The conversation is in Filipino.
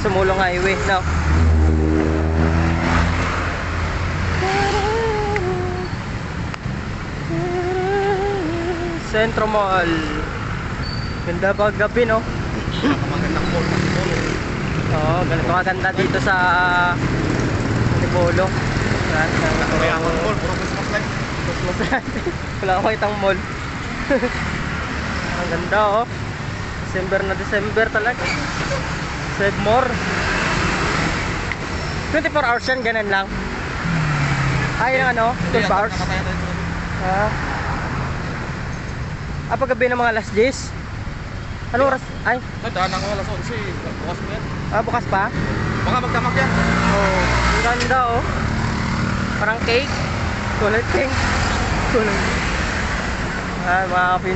Sumulong highway, no? Centro Mall. Ganda pag gabi, no? Magandang mall. Oo, ganito kaganda dito sa Antipolo. Yan, Mayamang mall, puro Christmas lights. Christmas light. Wala akong itang mall. Ang ganda, oh. December na December talaga. Save more. 24 hours yan, ganun lang. Ay, yung ano, 12 hours. Paggabi ng mga alas 10. Anong oras? Ay, Daan ako alas 11. Bukas mo yan. bukas pa? Baka magdamak yan. Oh, ang ganda, oh. Parang cake. Kulay pink. Kulay. Mga